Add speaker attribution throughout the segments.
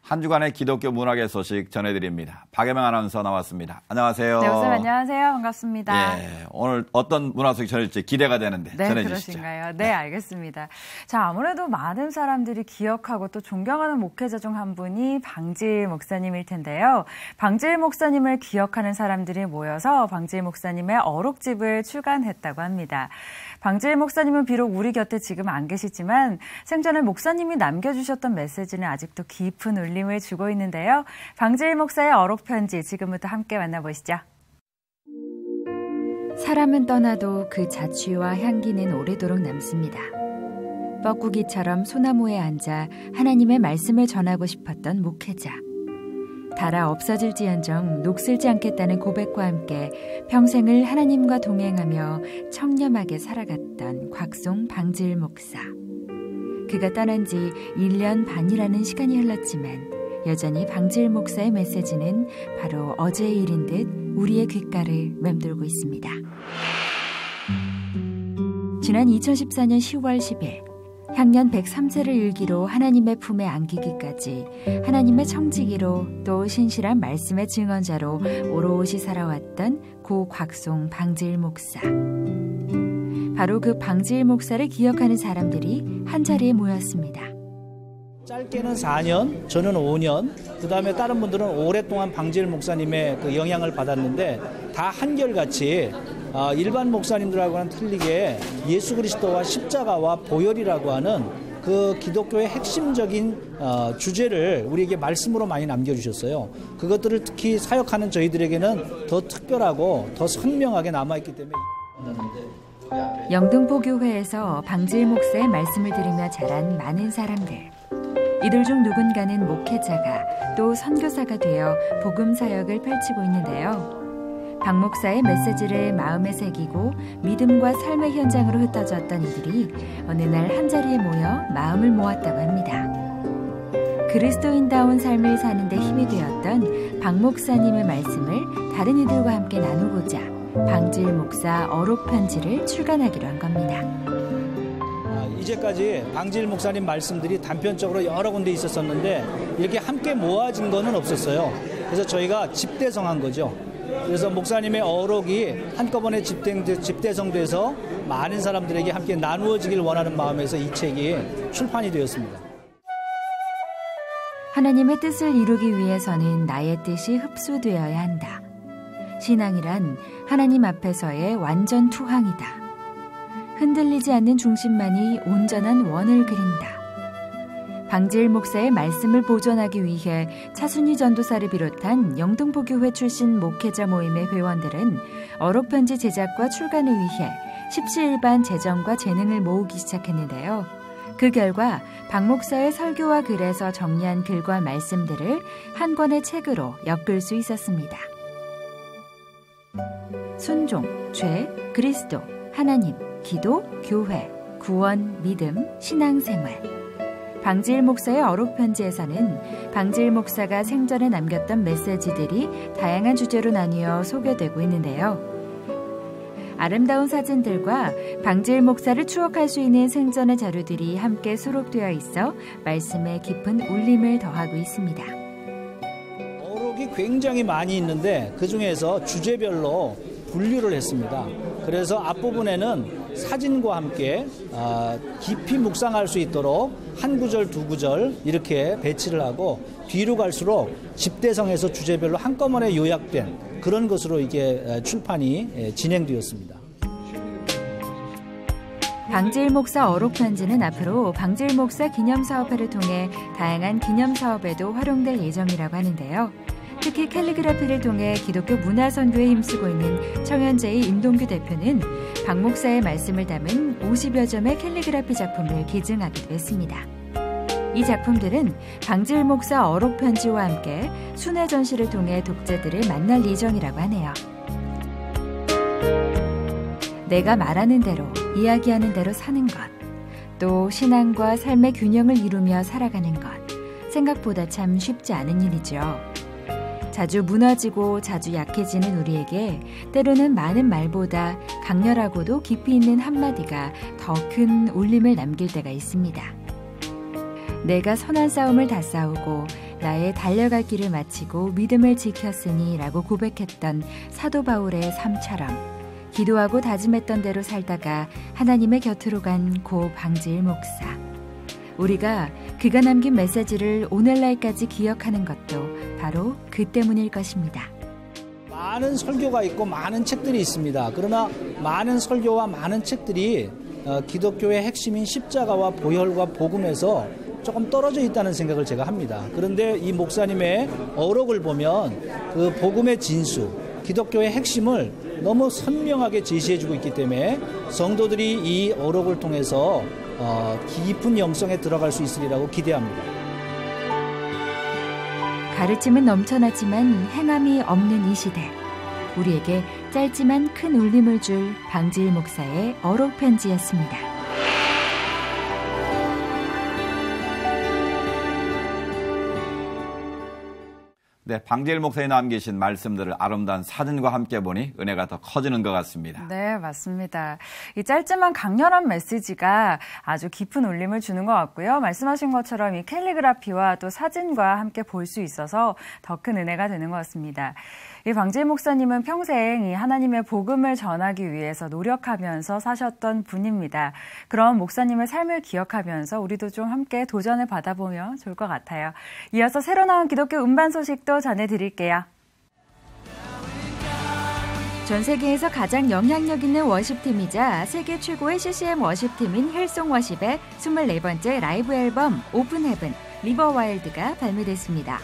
Speaker 1: 한 주간의 기독교 문학의 소식 전해드립니다. 박예명 아나운서 나왔습니다. 안녕하세요.
Speaker 2: 네, 선생님 안녕하세요. 반갑습니다.
Speaker 1: 예, 오늘 어떤 문화 소식 전해질지 기대가 되는데
Speaker 2: 네,
Speaker 1: 전해주시죠.
Speaker 2: 그러신가요? 네, 알겠습니다. 자, 아무래도 많은 사람들이 기억하고 또 존경하는 목회자 중 한 분이 방지일 목사님일 텐데요. 방지일 목사님을 기억하는 사람들이 모여서 방지일 목사님의 어록집을 출간했다고 합니다. 방지일 목사님은 비록 우리 곁에 지금 안 계시지만 생전에 목사님이 남겨주셨던 메시지는 아직도 깊은 울림을 주고 있는데요. 방지일 목사의 어록편지 지금부터 함께 만나보시죠.
Speaker 3: 사람은 떠나도 그 자취와 향기는 오래도록 남습니다. 뻐꾸기처럼 소나무에 앉아 하나님의 말씀을 전하고 싶었던 목회자. 달아 없어질지언정 녹슬지 않겠다는 고백과 함께 평생을 하나님과 동행하며 청렴하게 살아갔던 곽송 방지일 목사. 그가 떠난 지 1년 반이라는 시간이 흘렀지만 여전히 방지일 목사의 메시지는 바로 어제의 일인 듯 우리의 귓가를 맴돌고 있습니다. 지난 2014년 10월 10일 향년 103세를 일기로 하나님의 품에 안기기까지 하나님의 청지기로 또 신실한 말씀의 증언자로 오롯이 살아왔던 고 곽송 방지일 목사. 바로 그 방지일 목사를 기억하는 사람들이 한자리에 모였습니다.
Speaker 4: 짧게는 4년, 저는 5년, 그 다음에 다른 분들은 오랫동안 방지일 목사님의 그 영향을 받았는데 다 한결같이 일반 목사님들하고는 틀리게 예수 그리스도와 십자가와 보혈이라고 하는 그 기독교의 핵심적인 주제를 우리에게 말씀으로 많이 남겨주셨어요. 그것들을 특히 사역하는 저희들에게는 더 특별하고 더 선명하게 남아있기 때문에
Speaker 3: 영등포교회에서 방지일 목사의 말씀을 들으며 자란 많은 사람들. 이들 중 누군가는 목회자가 또 선교사가 되어 복음 사역을 펼치고 있는데요. 박 목사의 메시지를 마음에 새기고 믿음과 삶의 현장으로 흩어졌던 이들이 어느 날 한자리에 모여 마음을 모았다고 합니다. 그리스도인다운 삶을 사는 데 힘이 되었던 박 목사님의 말씀을 다른 이들과 함께 나누고자 방지일 목사 어록편지를 출간하기로 한 겁니다.
Speaker 4: 이제까지 방지일 목사님 말씀들이 단편적으로 여러 군데 있었었는데 이렇게 함께 모아진 거는 없었어요. 그래서 저희가 집대성한 거죠. 그래서 목사님의 어록이 한꺼번에 집대성돼서 많은 사람들에게 함께 나누어지길 원하는 마음에서 이 책이 출판이 되었습니다.
Speaker 3: 하나님의 뜻을 이루기 위해서는 나의 뜻이 흡수되어야 한다. 신앙이란 하나님 앞에서의 완전 투항이다. 흔들리지 않는 중심만이 온전한 원을 그린다. 방지일 목사의 말씀을 보존하기 위해 차순희 전도사를 비롯한 영등포교회 출신 목회자 모임의 회원들은 어록편지 제작과 출간을 위해 십시일반 재정과 재능을 모으기 시작했는데요. 그 결과 박 목사의 설교와 글에서 정리한 글과 말씀들을 한 권의 책으로 엮을 수 있었습니다. 순종, 죄, 그리스도, 하나님, 기도, 교회, 구원, 믿음, 신앙생활. 방지일 목사의 어록편지에서는 방지일 목사가 생전에 남겼던 메시지들이 다양한 주제로 나뉘어 소개되고 있는데요. 아름다운 사진들과 방지일 목사를 추억할 수 있는 생전의 자료들이 함께 수록되어 있어 말씀에 깊은 울림을 더하고 있습니다.
Speaker 4: 어록이 굉장히 많이 있는데 그중에서 주제별로 분류를 했습니다. 그래서 앞부분에는 사진과 함께 깊이 묵상할 수 있도록 한 구절, 두 구절 이렇게 배치를 하고 뒤로 갈수록 집대성에서 주제별로 한꺼번에 요약된 그런 것으로 이게 출판이 진행되었습니다.
Speaker 3: 방지일 목사 어록편지는 앞으로 방지일 목사 기념사업회를 통해 다양한 기념사업에도 활용될 예정이라고 하는데요. 특히 캘리그라피를 통해 기독교 문화선교에 힘쓰고 있는 청현제의 임동규 대표는 박 목사의 말씀을 담은 50여 점의 캘리그라피 작품을 기증하기도 했습니다. 이 작품들은 방지일 목사 어록편지와 함께 순회 전시를 통해 독자들을 만날 예정이라고 하네요. 내가 말하는 대로, 이야기하는 대로 사는 것, 또 신앙과 삶의 균형을 이루며 살아가는 것, 생각보다 참 쉽지 않은 일이죠. 자주 무너지고 자주 약해지는 우리에게 때로는 많은 말보다 강렬하고도 깊이 있는 한마디가 더 큰 울림을 남길 때가 있습니다. 내가 선한 싸움을 다 싸우고 나의 달려갈 길을 마치고 믿음을 지켰으니 라고 고백했던 사도 바울의 삶처럼 기도하고 다짐했던 대로 살다가 하나님의 곁으로 간 고 방지일 목사. 우리가 그가 남긴 메시지를 오늘날까지 기억하는 것도 바로 그 때문일 것입니다.
Speaker 4: 많은 설교가 있고 많은 책들이 있습니다. 그러나 많은 설교와 많은 책들이 기독교의 핵심인 십자가와 보혈과 복음에서 조금 떨어져 있다는 생각을 제가 합니다. 그런데 이 목사님의 어록을 보면 그 복음의 진수, 기독교의 핵심을 너무 선명하게 제시해주고 있기 때문에 성도들이 이 어록을 통해서 깊은 영성에 들어갈 수 있으리라고 기대합니다.
Speaker 3: 가르침은 넘쳐나지만 행함이 없는 이 시대. 우리에게 짧지만 큰 울림을 줄 방지일 목사의 어록 편지였습니다.
Speaker 1: 네, 방지일 목사님 남기신 말씀들을 아름다운 사진과 함께 보니 은혜가 더 커지는 것 같습니다.
Speaker 2: 네, 맞습니다. 이 짧지만 강렬한 메시지가 아주 깊은 울림을 주는 것 같고요. 말씀하신 것처럼 이 캘리그라피와 또 사진과 함께 볼 수 있어서 더 큰 은혜가 되는 것 같습니다. 이 방지일 목사님은 평생 이 하나님의 복음을 전하기 위해서 노력하면서 사셨던 분입니다. 그런 목사님의 삶을 기억하면서 우리도 좀 함께 도전을 받아보면 좋을 것 같아요. 이어서 새로 나온 기독교 음반 소식도 전해드릴게요.
Speaker 3: 전 세계에서 가장 영향력 있는 워십팀이자 세계 최고의 CCM 워십팀인 힐송 워십의 24번째 라이브 앨범 오픈 헤븐 리버 와일드가 발매됐습니다.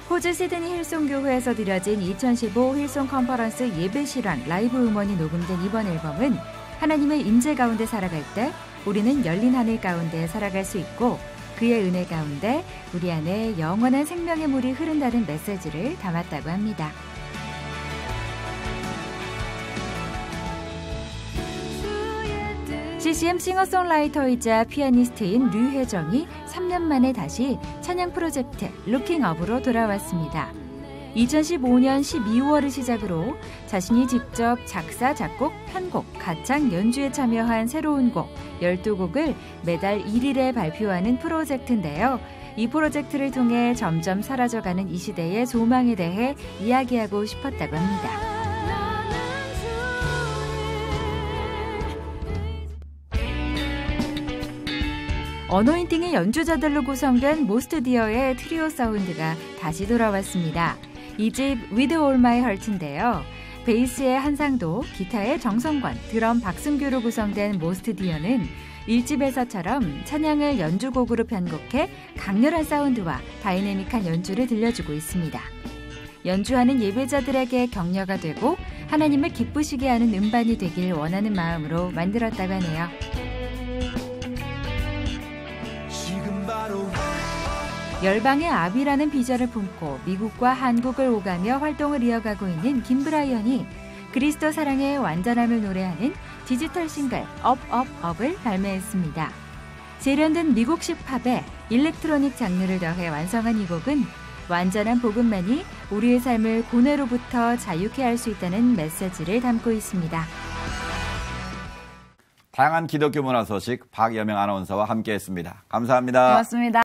Speaker 3: 호주 시드니 힐송 교회에서 드려진 2015 힐송 컨퍼런스 예배 실황 라이브 음원이 녹음된 이번 앨범은 하나님의 임재 가운데 살아갈 때 우리는 열린 하늘 가운데 살아갈 수 있고 그의 은혜 가운데 우리 안에 영원한 생명의 물이 흐른다는 메시지를 담았다고 합니다. CCM 싱어송라이터이자 피아니스트인 류혜정이 3년 만에 다시 찬양 프로젝트 루킹업으로 돌아왔습니다. 2015년 12월을 시작으로 자신이 직접 작사, 작곡, 편곡, 가창, 연주에 참여한 새로운 곡 12곡을 매달 1일에 발표하는 프로젝트인데요. 이 프로젝트를 통해 점점 사라져가는 이 시대의 소망에 대해 이야기하고 싶었다고 합니다. 어노인팅의 연주자들로 구성된 모스트 디어의 트리오 사운드가 다시 돌아왔습니다. 이 집 With All My Heart인데요. 베이스의 한상도, 기타의 정성권, 드럼 박승규로 구성된 모스트 디어는 1집에서처럼 찬양을 연주곡으로 편곡해 강렬한 사운드와 다이내믹한 연주를 들려주고 있습니다. 연주하는 예배자들에게 격려가 되고 하나님을 기쁘시게 하는 음반이 되길 원하는 마음으로 만들었다고 하네요. 열방의 아비라는 비전을 품고 미국과 한국을 오가며 활동을 이어가고 있는 김브라이언이 그리스도 사랑의 완전함을 노래하는 디지털 싱글 업업업을 발매했습니다. 세련된 미국식 팝에 일렉트로닉 장르를 더해 완성한 이 곡은 완전한 복음만이 우리의 삶을 고뇌로부터 자유케 할 수 있다는 메시지를 담고 있습니다.
Speaker 1: 다양한 기독교 문화 소식 박여명 아나운서와 함께했습니다. 감사합니다.
Speaker 2: 고맙습니다.